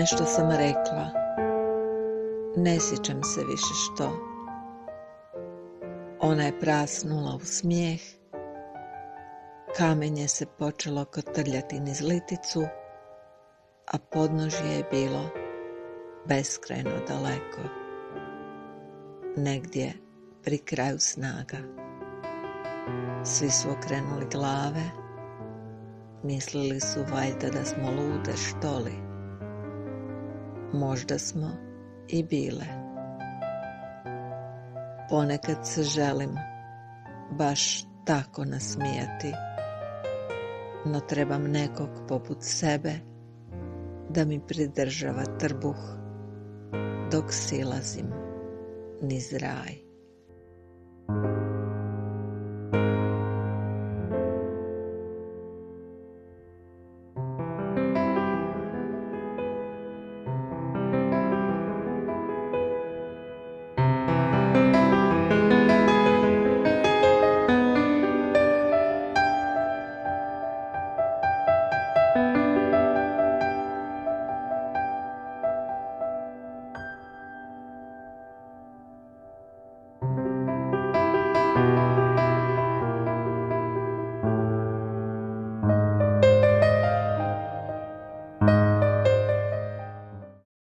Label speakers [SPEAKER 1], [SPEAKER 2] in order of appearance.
[SPEAKER 1] Nešto sam rekla, ne sjećam se više što. Ona je prasnula u smijeh, kamenje se počelo kotrljati niz liticu, a podnožje je bilo beskrajno daleko, negdje pri kraju snaga. Svi su okrenuli glave, mislili su valjda da smo lude, što li? Možda smo i bile. Ponekad se želim baš tako nasmijati, no trebam nekog poput sebe da mi pridržava trbuh dok silazim niz raj.